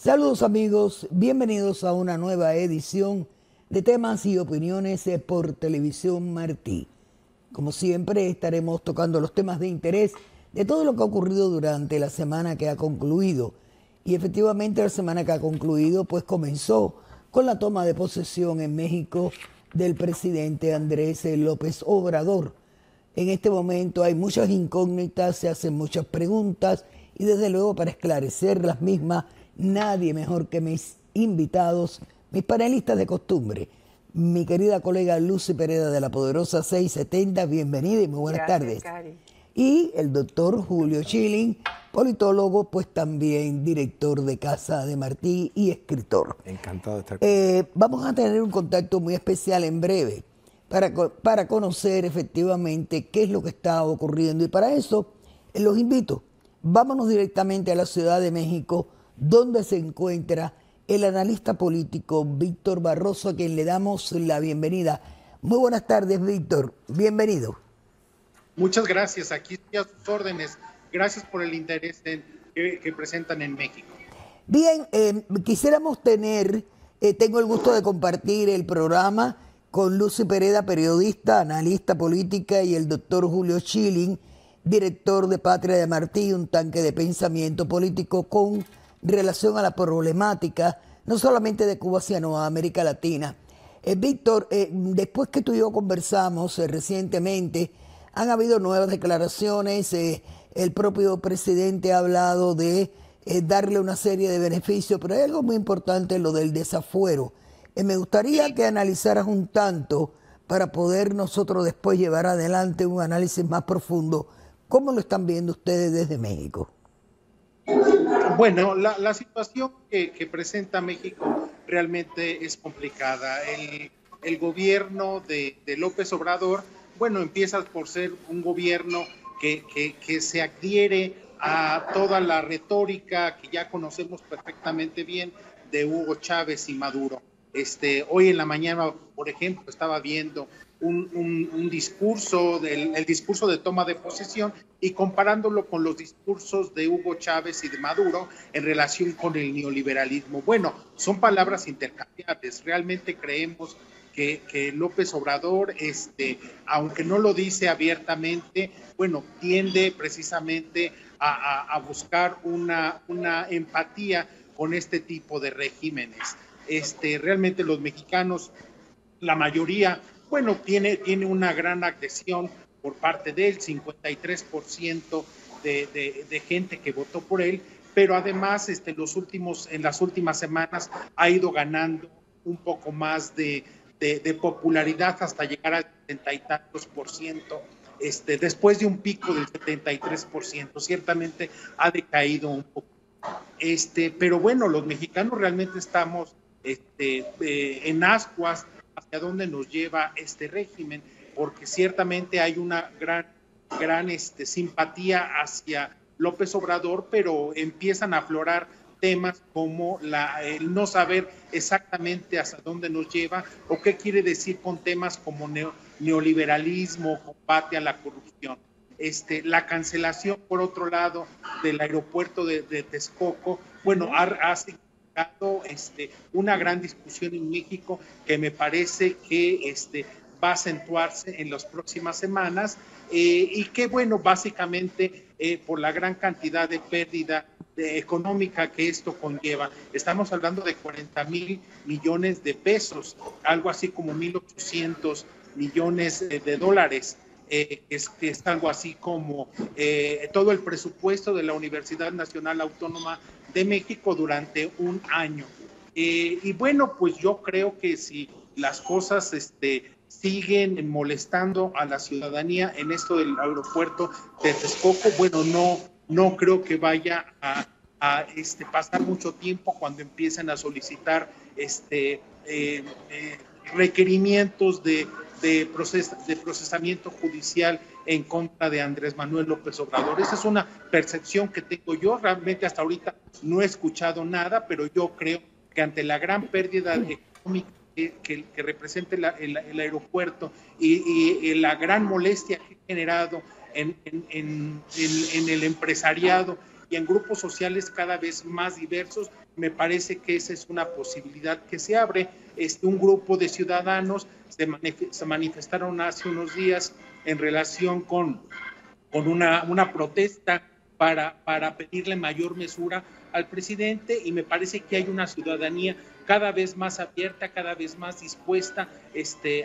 Saludos amigos, bienvenidos a una nueva edición de Temas y Opiniones por Televisión Martí. Como siempre estaremos tocando los temas de interés de todo lo que ha ocurrido durante la semana que ha concluido. Y efectivamente la semana que ha concluido pues comenzó con la toma de posesión en México del presidente Andrés López Obrador. En este momento hay muchas incógnitas, se hacen muchas preguntas y desde luego para esclarecer las mismas, nadie mejor que mis invitados, mis panelistas de costumbre. Mi querida colega Lucy Pereda de la Poderosa 670, bienvenida y muy buenas tardes. Cari. Y el doctor Julio Schilling, politólogo, pues también director de Casa de Martí y escritor. Encantado de estar con Vamos a tener un contacto muy especial en breve para conocer efectivamente qué es lo que está ocurriendo. Y para eso los invito, vámonos directamente a la Ciudad de México, donde se encuentra el analista político Víctor Barroso, a quien le damos la bienvenida. Muy buenas tardes, Víctor. Bienvenido. Muchas gracias. Aquí estoy a sus órdenes. Gracias por el interés que presentan en México. Bien, quisiéramos tengo el gusto de compartir el programa con Lucy Pereda, periodista, analista política, y el doctor Julio Schilling, director de Patria de Martí, un tanque de pensamiento político con relación a la problemática, no solamente de Cuba, sino a América Latina. Víctor, después que tú y yo conversamos recientemente, han habido nuevas declaraciones, el propio presidente ha hablado de darle una serie de beneficios, pero hay algo muy importante, lo del desafuero. Me gustaría que analizaras un tanto para poder nosotros después llevar adelante un análisis más profundo. ¿Cómo lo están viendo ustedes desde México? Bueno, la situación que presenta México realmente es complicada. El gobierno de López Obrador, bueno, empieza por ser un gobierno que se adhiere a toda la retórica que ya conocemos perfectamente bien de Hugo Chávez y Maduro. Hoy en la mañana, por ejemplo, estaba viendo un discurso, el discurso de toma de posesión, y comparándolo con los discursos de Hugo Chávez y de Maduro en relación con el neoliberalismo. Bueno, son palabras intercambiables. Realmente creemos que López Obrador, aunque no lo dice abiertamente, bueno, tiende precisamente a buscar una empatía con este tipo de regímenes. Realmente los mexicanos, la mayoría, bueno, tiene una gran adhesión por parte de él, 53% de gente que votó por él, pero además en las últimas semanas ha ido ganando un poco más de popularidad hasta llegar al 70 y tantos por ciento, después de un pico del 73%. Ciertamente ha decaído un poco. Pero bueno, los mexicanos realmente estamos en ascuas hacia dónde nos lleva este régimen, porque ciertamente hay una gran simpatía hacia López Obrador, pero empiezan a aflorar temas como el no saber exactamente hacia dónde nos lleva o qué quiere decir con temas como neoliberalismo, combate a la corrupción. La cancelación, por otro lado, del aeropuerto de Texcoco, bueno, ha significado una gran discusión en México que me parece que va a acentuarse en las próximas semanas, y que, bueno, básicamente por la gran cantidad de pérdida económica que esto conlleva. Estamos hablando de 40,000 millones de pesos, algo así como 1,800 millones de dólares. Es algo así como todo el presupuesto de la Universidad Nacional Autónoma de México durante un año. Y bueno, pues yo creo que si las cosas siguen molestando a la ciudadanía en esto del aeropuerto de Texcoco, bueno, no creo que vaya a pasar mucho tiempo cuando empiecen a solicitar requerimientos de procesamiento judicial en contra de Andrés Manuel López Obrador. Esa es una percepción que tengo yo. Realmente hasta ahorita no he escuchado nada, pero yo creo que ante la gran pérdida económica que representa el aeropuerto y la gran molestia que ha generado en el empresariado y en grupos sociales cada vez más diversos. Me parece que esa es una posibilidad que se abre. Un grupo de ciudadanos se manifestaron hace unos días en relación con una protesta para pedirle mayor mesura al presidente, y me parece que hay una ciudadanía cada vez más abierta, cada vez más dispuesta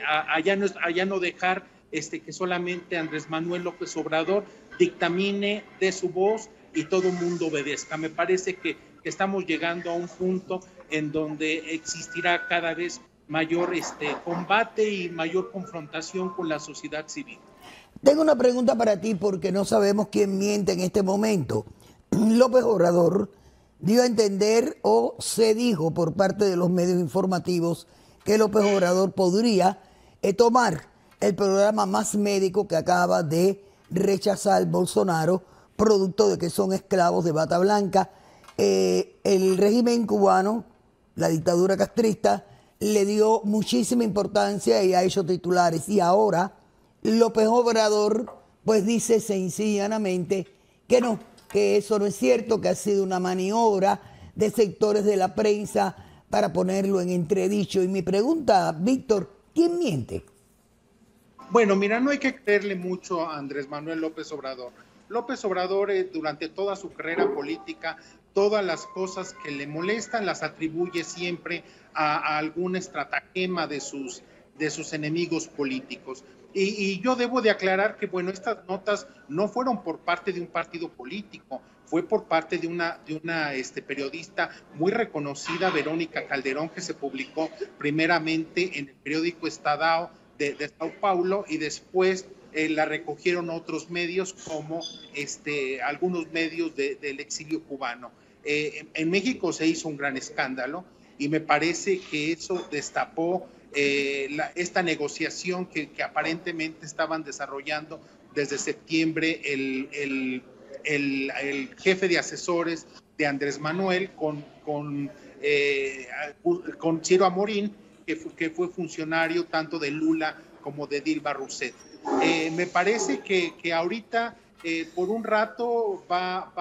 a ya no dejar que solamente Andrés Manuel López Obrador dictamine de su voz y todo el mundo obedezca. Me parece que estamos llegando a un punto en donde existirá cada vez mayor combate y mayor confrontación con la sociedad civil. Tengo una pregunta para ti porque no sabemos quién miente en este momento. López Obrador dio a entender, o se dijo por parte de los medios informativos, que López Obrador podría tomar el programa Más Médico que acaba de rechazar Bolsonaro, producto de que son esclavos de bata blanca. El régimen cubano, la dictadura castrista, le dio muchísima importancia y ha hecho titulares, y ahora López Obrador pues dice sencillamente que no, que eso no es cierto, que ha sido una maniobra de sectores de la prensa para ponerlo en entredicho. Y mi pregunta, Víctor, ¿quién miente? Bueno, mira, no hay que creerle mucho a Andrés Manuel López Obrador. López Obrador, durante toda su carrera política, todas las cosas que le molestan las atribuye siempre a algún estratagema de sus enemigos políticos. Y yo debo de aclarar que, bueno, estas notas no fueron por parte de un partido político, fue por parte de una periodista muy reconocida, Verónica Calderón, que se publicó primeramente en el periódico Estadão de Sao Paulo, y después la recogieron otros medios, como algunos medios del exilio cubano. En México se hizo un gran escándalo, y me parece que eso destapó esta negociación que aparentemente estaban desarrollando desde septiembre el jefe de asesores de Andrés Manuel con Ciro Amorín, que fue funcionario tanto de Lula como de Dilma Rousseff. Me parece que ahorita por un rato va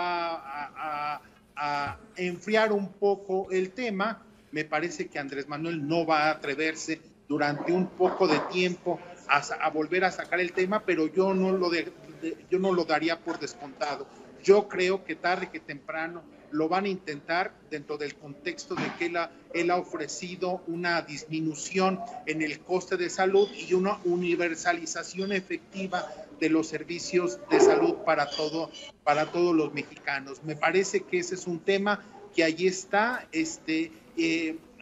a enfriar un poco el tema. Me parece que Andrés Manuel no va a atreverse durante un poco de tiempo a volver a sacar el tema, pero yo no lo daría por descontado. Yo creo que tarde que temprano lo van a intentar, dentro del contexto de que él ha ofrecido una disminución en el coste de salud y una universalización efectiva de los servicios de salud para todos los mexicanos. Me parece que ese es un tema que allí está.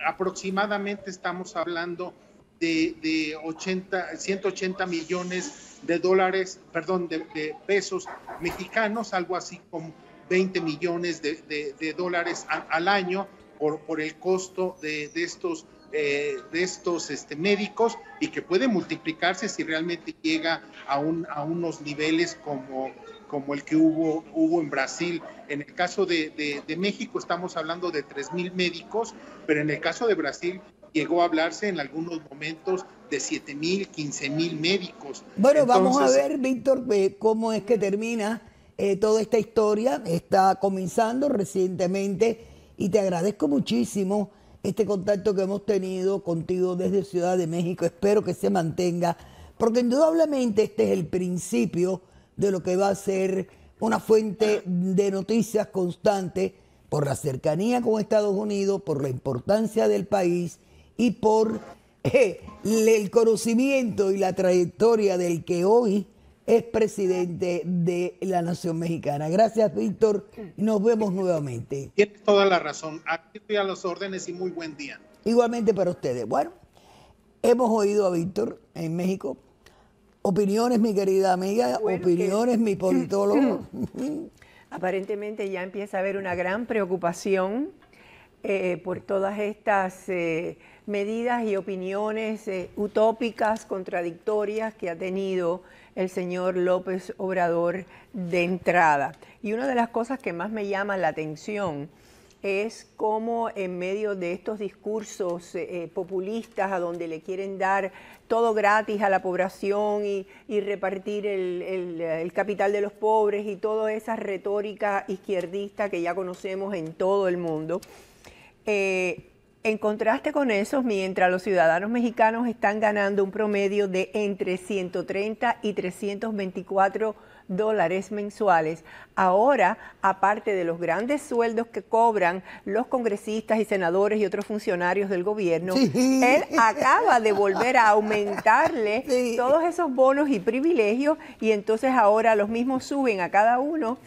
Aproximadamente estamos hablando de 180 millones de dólares, perdón, de pesos mexicanos, algo así como 20 millones de dólares al año por el costo de estos médicos, y que puede multiplicarse si realmente llega a unos niveles como el que hubo en Brasil. En el caso de México estamos hablando de 3,000 médicos, pero en el caso de Brasil llegó a hablarse en algunos momentos de 7,000, 15,000 médicos. Bueno, entonces, vamos a ver, Víctor, cómo es que termina toda esta historia. Está comenzando recientemente y te agradezco muchísimo este contacto que hemos tenido contigo desde Ciudad de México. Espero que se mantenga, porque indudablemente este es el principio de lo que va a ser una fuente de noticias constante, por la cercanía con Estados Unidos, por la importancia del país y por el conocimiento y la trayectoria del que hoy es presidente de la nación mexicana. Gracias, Víctor. Nos vemos nuevamente. Tienes toda la razón. Aquí estoy a las órdenes y muy buen día. Igualmente para ustedes. Bueno, hemos oído a Víctor en México. Opiniones, mi querida amiga, bueno, opiniones, mi politólogo. Aparentemente ya empieza a haber una gran preocupación por todas estas medidas y opiniones utópicas, contradictorias que ha tenido el señor López Obrador de entrada. Y una de las cosas que más me llama la atención es cómo en medio de estos discursos populistas a donde le quieren dar todo gratis a la población y repartir el capital de los pobres y toda esa retórica izquierdista que ya conocemos en todo el mundo. En contraste con eso, mientras los ciudadanos mexicanos están ganando un promedio de entre 130 y 324 dólares mensuales, ahora, aparte de los grandes sueldos que cobran los congresistas y senadores y otros funcionarios del gobierno, él acaba de volver a aumentarle todos esos bonos y privilegios, y entonces ahora los mismos suben a cada uno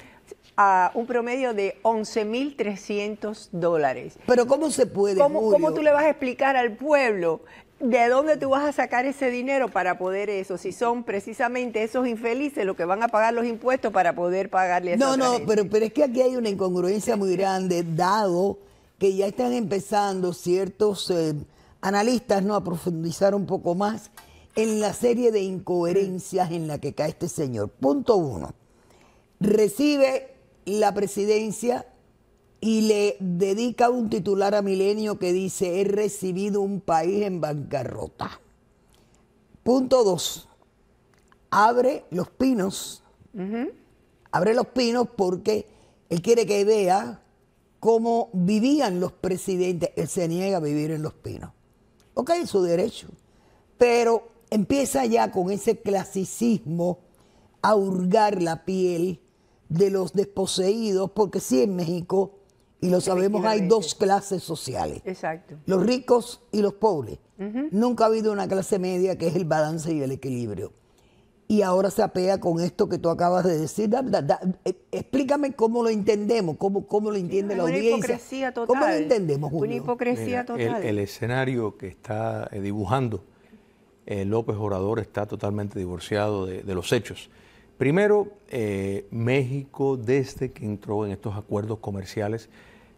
a un promedio de 11,300 dólares. Pero ¿cómo se puede, ¿Cómo tú le vas a explicar al pueblo de dónde tú vas a sacar ese dinero para poder eso? Si son precisamente esos infelices los que van a pagar los impuestos para poder pagarle a esa otra gente. Pero es que aquí hay una incongruencia muy grande, dado que ya están empezando ciertos analistas, ¿no?, a profundizar un poco más en la serie de incoherencias en la que cae este señor. Punto 1. Recibe la presidencia y le dedica un titular a Milenio que dice: he recibido un país en bancarrota. Punto 2. Abre Los Pinos. Abre Los Pinos porque él quiere que vea cómo vivían los presidentes. Él se niega a vivir en Los Pinos. Ok, es su derecho. Pero empieza ya con ese clasicismo a hurgar la piel de los desposeídos, porque sí, en México, y lo sabemos, hay dos clases sociales. Exacto. Los ricos y los pobres. Nunca ha habido una clase media, que es el balance y el equilibrio. Y ahora se apea con esto que tú acabas de decir. Explícame cómo lo entendemos, cómo lo entiende la audiencia. Una hipocresía total. ¿Cómo lo entendemos, Julio? Una hipocresía total. El escenario que está dibujando López Obrador está totalmente divorciado de los hechos. Primero, México, desde que entró en estos acuerdos comerciales,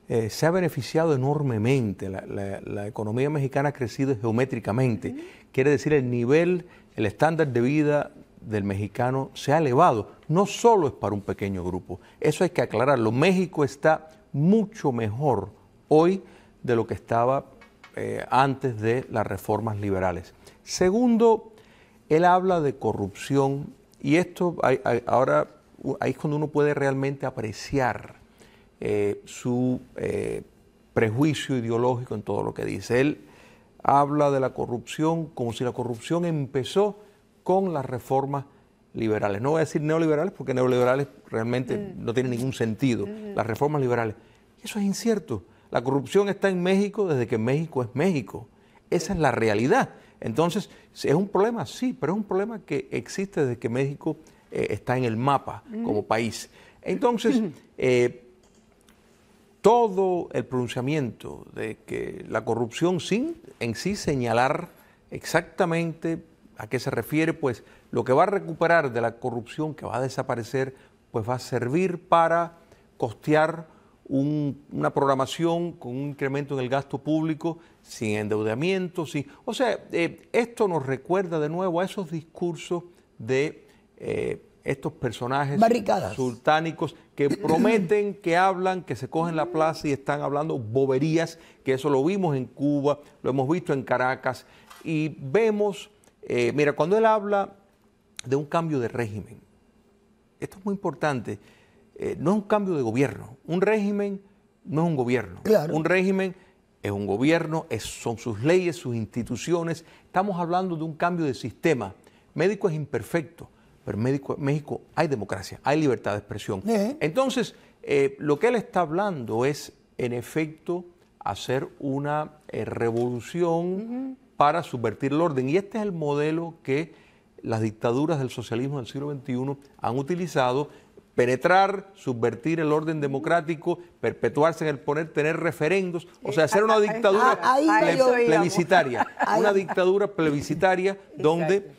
se ha beneficiado enormemente. La economía mexicana ha crecido geométricamente. Quiere decir, el estándar de vida del mexicano se ha elevado. No solo es para un pequeño grupo. Eso hay que aclararlo. México está mucho mejor hoy de lo que estaba antes de las reformas liberales. Segundo, él habla de corrupción. Y esto ahora ahí es cuando uno puede realmente apreciar su prejuicio ideológico en todo lo que dice. Él habla de la corrupción como si la corrupción empezó con las reformas liberales. No voy a decir neoliberales porque neoliberales realmente no tienen ningún sentido. Las reformas liberales. Y eso es incierto. La corrupción está en México desde que México es México. Esa es la realidad. Entonces, ¿es un problema? Sí, pero es un problema que existe desde que México está en el mapa como país. Entonces, todo el pronunciamiento de que la corrupción, sin en sí señalar exactamente a qué se refiere, pues lo que va a recuperar de la corrupción, que va a desaparecer, pues va a servir para costear una programación con un incremento en el gasto público, sin endeudamiento, o sea, esto nos recuerda de nuevo a esos discursos de estos personajes sultánicos que prometen, que hablan, que se cogen la plaza y están hablando boberías, que eso lo vimos en Cuba, lo hemos visto en Caracas, y vemos, mira, cuando él habla de un cambio de régimen, esto es muy importante. No es un cambio de gobierno. Un régimen no es un gobierno. Claro. Un régimen es un gobierno, son sus leyes, sus instituciones. Estamos hablando de un cambio de sistema. México es imperfecto, pero en México hay democracia, hay libertad de expresión. Entonces, lo que él está hablando es, en efecto, hacer una revolución para subvertir el orden. Y este es el modelo que las dictaduras del socialismo del siglo XXI han utilizado: penetrar, subvertir el orden democrático, perpetuarse en el poder, tener referendos, o sea, hacer una dictadura plebiscitaria, una dictadura plebiscitaria donde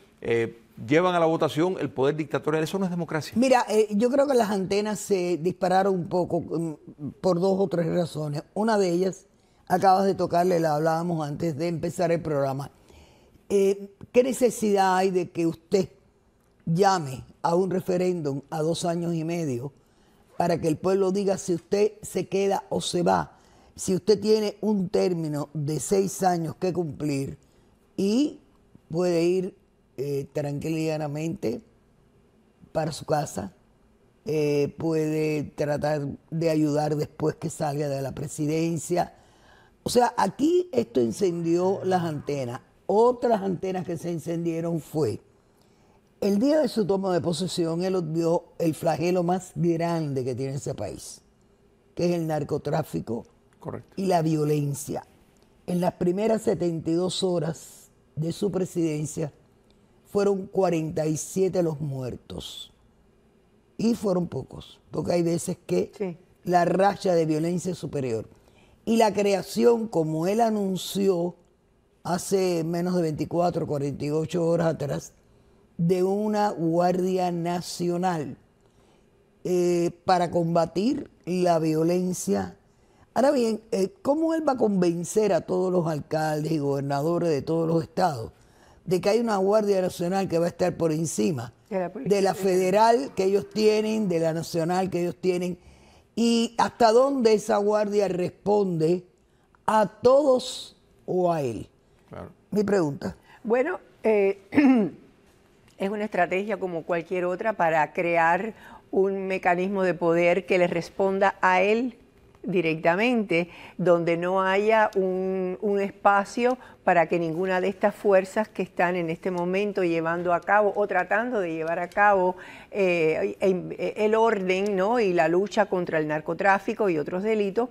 llevan a la votación el poder dictatorial. Eso no es democracia. Mira, yo creo que las antenas se dispararon un poco por dos o tres razones. Una de ellas, acabas de tocarle, la hablábamos antes de empezar el programa. ¿Qué necesidad hay de que usted llame a un referéndum a 2 años y medio para que el pueblo diga si usted se queda o se va? si usted tiene un término de 6 años que cumplir y puede ir tranquilamente para su casa, puede tratar de ayudar después que salga de la presidencia. O sea, aquí esto incendió las antenas. Otras antenas que se encendieron fue el día de su toma de posesión. Él vio el flagelo más grande que tiene ese país, que es el narcotráfico. Correcto. Y la violencia. En las primeras 72 horas de su presidencia fueron 47 los muertos. Y fueron pocos, porque hay veces que la racha de violencia es superior. Y la creación, como él anunció hace menos de 24, 48 horas atrás, de una Guardia Nacional para combatir la violencia. Ahora bien, ¿cómo él va a convencer a todos los alcaldes y gobernadores de todos los estados de que hay una Guardia Nacional que va a estar por encima de la federal que ellos tienen, de la nacional que ellos tienen? ¿Y hasta dónde esa guardia responde a todos o a él? Claro. Mi pregunta. Bueno, es una estrategia como cualquier otra para crear un mecanismo de poder que le responda a él directamente, donde no haya un espacio para que ninguna de estas fuerzas que están en este momento llevando a cabo o tratando de llevar a cabo el orden, ¿no?, y la lucha contra el narcotráfico y otros delitos,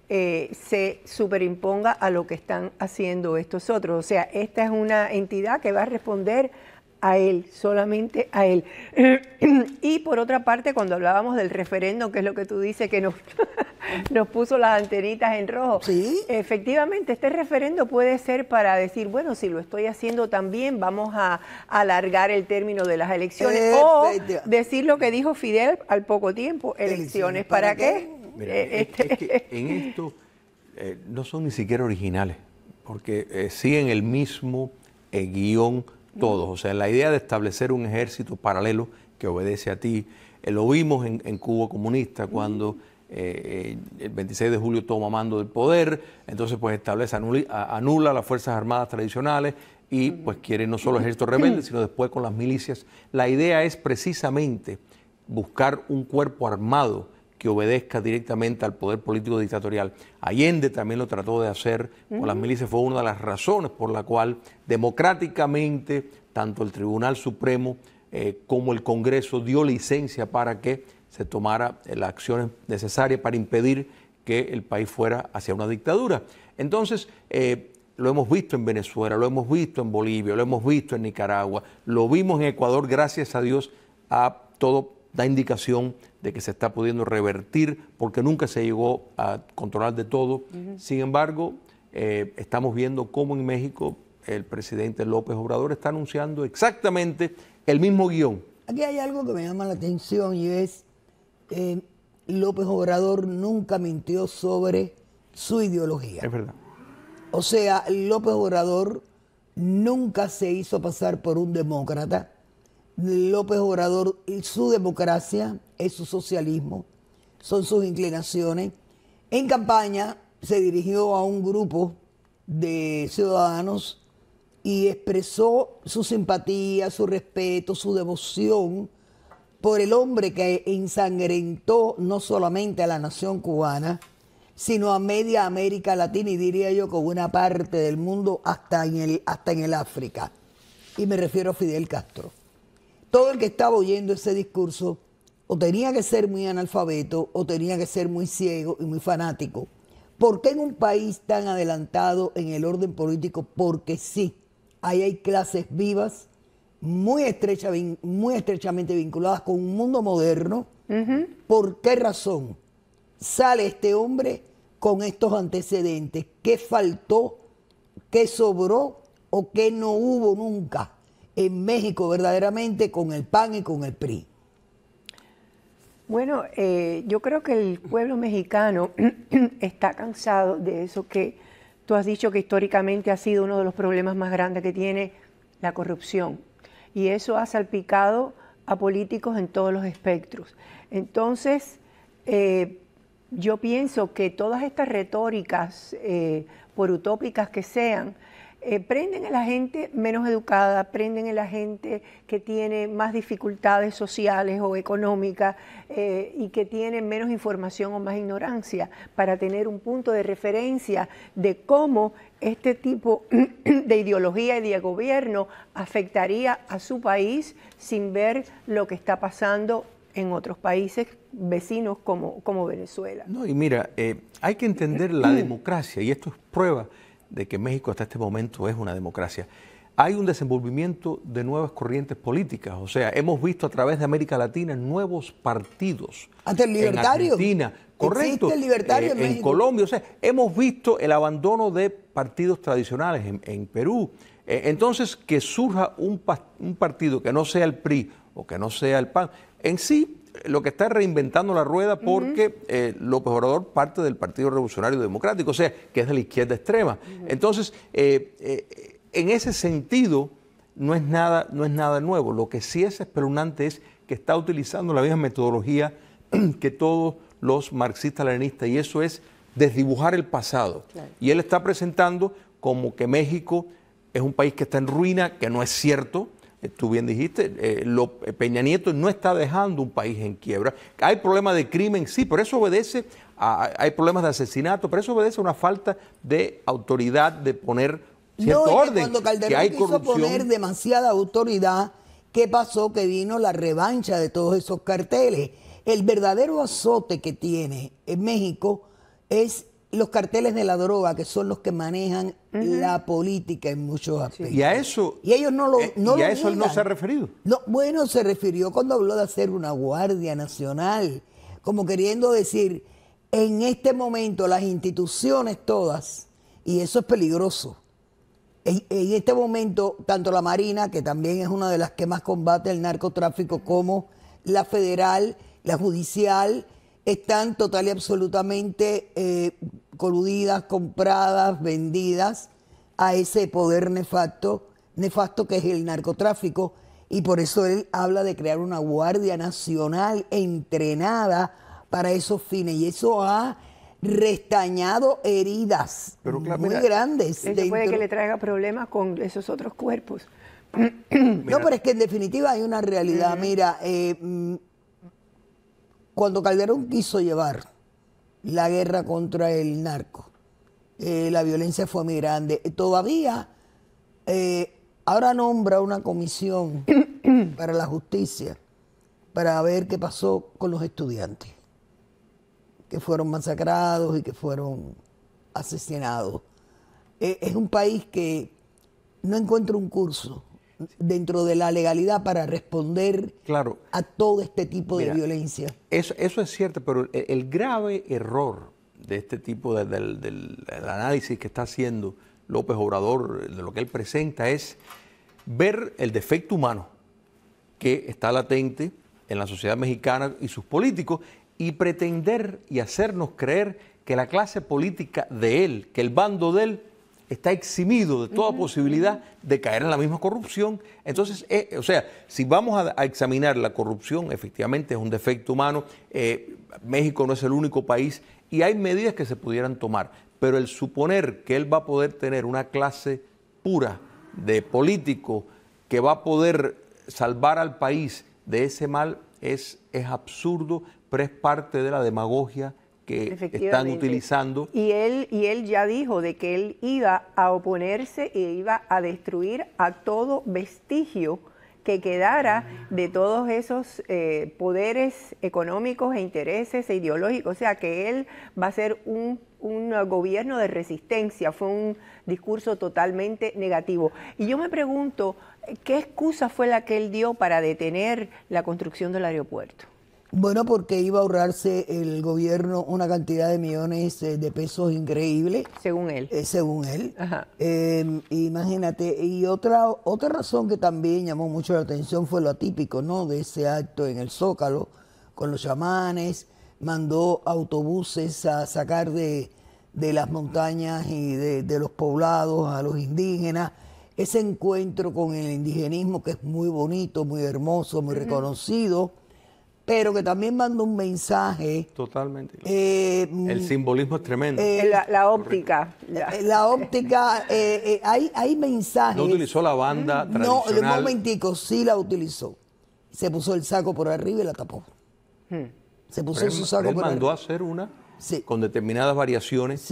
se superimponga a lo que están haciendo estos otros. O sea, esta es una entidad que va a responder a él, solamente a él. Y por otra parte, cuando hablábamos del referéndum, que es lo que tú dices, que nos puso las antenitas en rojo. ¿Sí? Efectivamente, este referéndum puede ser para decir, bueno, si lo estoy haciendo tan bien, vamos a alargar el término de las elecciones. O decir lo que dijo Fidel al poco tiempo, ¿elecciones para qué? Mira, es que en esto no son ni siquiera originales, porque siguen el mismo guión todos. O sea, la idea de establecer un ejército paralelo que obedece a ti, lo vimos en Cuba comunista cuando el 26 de julio toma mando del poder, entonces pues establece, anula las Fuerzas Armadas tradicionales y pues quiere no solo ejército rebelde, sino después con las milicias. La idea es precisamente buscar un cuerpo armado que obedezca directamente al poder político dictatorial. Allende también lo trató de hacer con las milicias, fue una de las razones por la cual democráticamente tanto el Tribunal Supremo como el Congreso dio licencia para que se tomara las acciones necesarias para impedir que el país fuera hacia una dictadura. Entonces, lo hemos visto en Venezuela, lo hemos visto en Bolivia, lo hemos visto en Nicaragua, lo vimos en Ecuador, gracias a Dios, a todo da indicación de que se está pudiendo revertir, porque nunca se llegó a controlar de todo. Sin embargo, estamos viendo cómo en México el presidente López Obrador está anunciando exactamente el mismo guión. Aquí hay algo que me llama la atención y es López Obrador nunca mintió sobre su ideología. Es verdad. O sea, López Obrador nunca se hizo pasar por un demócrata. López Obrador, su democracia es su socialismo, son sus inclinaciones. En campaña se dirigió a un grupo de ciudadanos y expresó su simpatía, su respeto, su devoción por el hombre que ensangrentó no solamente a la nación cubana, sino a media América Latina y diría yo con una parte del mundo hasta en el África. Y me refiero a Fidel Castro. Todo el que estaba oyendo ese discurso o tenía que ser muy analfabeto o tenía que ser muy ciego y muy fanático. ¿Por qué en un país tan adelantado en el orden político? Porque sí, ahí hay clases vivas muy estrechamente vinculadas con un mundo moderno. ¿Por qué razón sale este hombre con estos antecedentes? ¿Qué faltó? ¿Qué sobró? ¿O qué no hubo nunca en México verdaderamente con el PAN y con el PRI? Bueno, yo creo que el pueblo mexicano está cansado de eso que tú has dicho que históricamente ha sido uno de los problemas más grandes que tiene la corrupción. Y eso ha salpicado a políticos en todos los espectros. Entonces, Yo pienso que todas estas retóricas, por utópicas que sean, prenden a la gente menos educada, prenden a la gente que tiene más dificultades sociales o económicas y que tiene menos información o más ignorancia, para tener un punto de referencia de cómo este tipo de ideología y de gobierno afectaría a su país sin ver lo que está pasando en otros países vecinos como Venezuela. No, y mira, hay que entender la democracia, y esto es prueba de que México hasta este momento es una democracia. Hay un desenvolvimiento de nuevas corrientes políticas, o sea, hemos visto a través de América Latina nuevos partidos. Hasta el libertario. En Argentina, correcto. Existe el libertario en Colombia, o sea, hemos visto el abandono de partidos tradicionales en Perú. Entonces, que surja un partido que no sea el PRI o que no sea el PAN, en sí lo que está reinventando la rueda, porque López Obrador parte del Partido Revolucionario Democrático, o sea, que es de la izquierda extrema. Entonces, en ese sentido, no es nada nuevo. Lo que sí es espeluznante es que está utilizando la misma metodología que todos los marxistas-leninistas, y eso es desdibujar el pasado. Claro. Y él está presentando como que México es un país que está en ruina, que no es cierto. Tú bien dijiste, Peña Nieto no está dejando un país en quiebra. Hay problemas de crimen, sí, pero eso obedece hay problemas de asesinato, pero eso obedece a una falta de autoridad, de poner cierto orden. Cuando Calderón que hay quiso corrupción, poner demasiada autoridad, ¿qué pasó? Que vino la revancha de todos esos carteles. El verdadero azote que tiene en México es los carteles de la droga, que son los que manejan la política en muchos aspectos. Y a eso, y ellos no lo y a eso él no se ha referido. No, bueno, se refirió cuando habló de hacer una Guardia Nacional, como queriendo decir, en este momento las instituciones todas, y eso es peligroso, en este momento tanto la Marina, que también es una de las que más combate el narcotráfico, como la federal, la judicial, están total y absolutamente coludidas, compradas, vendidas a ese poder nefasto que es el narcotráfico, y por eso él habla de crear una Guardia Nacional entrenada para esos fines, y eso ha restañado heridas muy grandes. Eso puede que le traiga problemas con esos otros cuerpos. No, pero es que en definitiva hay una realidad. Mira, cuando Calderón quiso llevar la guerra contra el narco, la violencia fue muy grande. Todavía, ahora nombra una comisión para la justicia para ver qué pasó con los estudiantes que fueron masacrados y que fueron asesinados. Es un país que no encuentra un curso dentro de la legalidad para responder a todo este tipo de violencia. Eso es cierto, pero el grave error de este tipo del análisis que está haciendo López Obrador, de lo que él presenta, es ver el defecto humano que está latente en la sociedad mexicana y sus políticos, y pretender y hacernos creer que la clase política de él, que el bando de él, está eximido de toda posibilidad de caer en la misma corrupción. Entonces, o sea, si vamos a examinar la corrupción, efectivamente es un defecto humano. México no es el único país y hay medidas que se pudieran tomar, pero el suponer que él va a poder tener una clase pura de político que va a poder salvar al país de ese mal es absurdo, pero es parte de la demagogia que están utilizando. Y él ya dijo de que él iba a oponerse e iba a destruir a todo vestigio que quedara de todos esos poderes económicos e intereses e ideológicos. O sea, que él va a ser un gobierno de resistencia. Fue un discurso totalmente negativo. Y yo me pregunto, ¿qué excusa fue la que él dio para detener la construcción del aeropuerto? Bueno, porque iba a ahorrarse el gobierno una cantidad de millones de pesos increíble. Según él. Según él. Imagínate. Y otra razón que también llamó mucho la atención fue lo atípico, ¿no?, de ese acto en el Zócalo, con los chamanes. Mandó autobuses a sacar de las montañas y de los poblados a los indígenas. Ese encuentro con el indigenismo, que es muy bonito, muy hermoso, muy reconocido. pero que también manda un mensaje. Totalmente. El simbolismo es tremendo. La óptica. La óptica, hay mensajes. No utilizó la banda tradicional. No, un momentico, sí la utilizó. Se puso el saco por arriba y la tapó. Se puso su saco por arriba. Mandó a hacer una con determinadas variaciones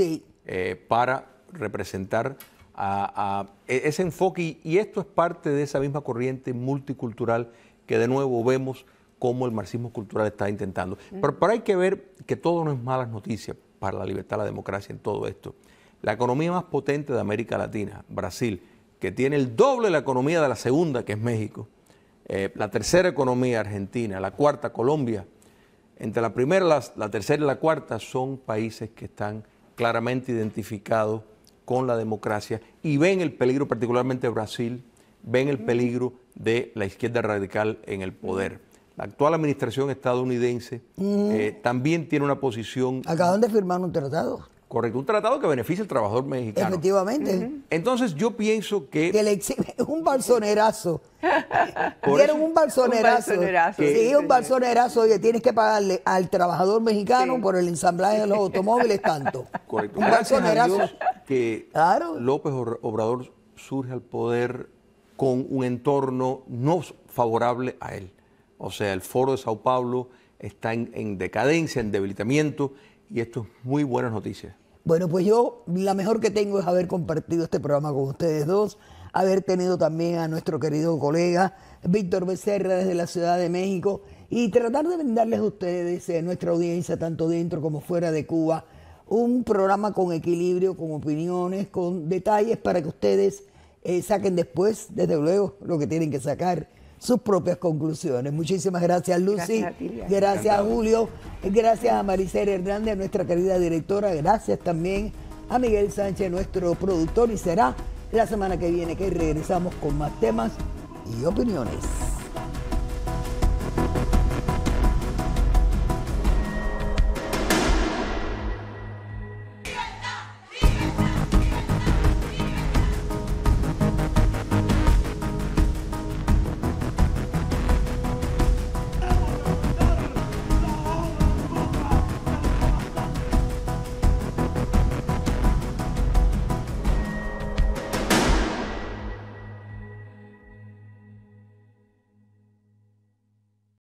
para representar a ese enfoque. Y esto es parte de esa misma corriente multicultural que de nuevo vemos cómo el marxismo cultural está intentando. Pero hay que ver que todo no es malas noticias para la libertad y la democracia en todo esto. La economía más potente de América Latina, Brasil, que tiene el doble de la economía de la segunda, que es México, la tercera economía, Argentina, la cuarta, Colombia, entre la primera, la tercera y la cuarta son países que están claramente identificados con la democracia y ven el peligro, particularmente Brasil, ven el peligro de la izquierda radical en el poder. La actual administración estadounidense también tiene una posición... Acaban de firmar un tratado. Correcto, un tratado que beneficia al trabajador mexicano. Efectivamente. Entonces yo pienso que le exhibe un balsonerazo. Dieron un balsonerazo. Sí, un balsonerazo. Oye, tienes que pagarle al trabajador mexicano por el ensamblaje de los automóviles tanto. Correcto. Un Gracias balsonerazo. a Dios que López Obrador surge al poder con un entorno no favorable a él. O sea, el Foro de Sao Paulo está en decadencia, en debilitamiento, y esto es muy buenas noticias. Bueno, pues yo la mejor que tengo es haber compartido este programa con ustedes dos, haber tenido también a nuestro querido colega Víctor Becerra desde la Ciudad de México y tratar de brindarles a ustedes, nuestra audiencia, tanto dentro como fuera de Cuba, un programa con equilibrio, con opiniones, con detalles para que ustedes saquen después, desde luego, lo que tienen que sacar, sus propias conclusiones. Muchísimas gracias, Lucy. Gracias a ti, gracias a Julio. Gracias a Maricela Hernández, nuestra querida directora. Gracias también a Miguel Sánchez, nuestro productor. Y será la semana que viene que regresamos con más temas y opiniones.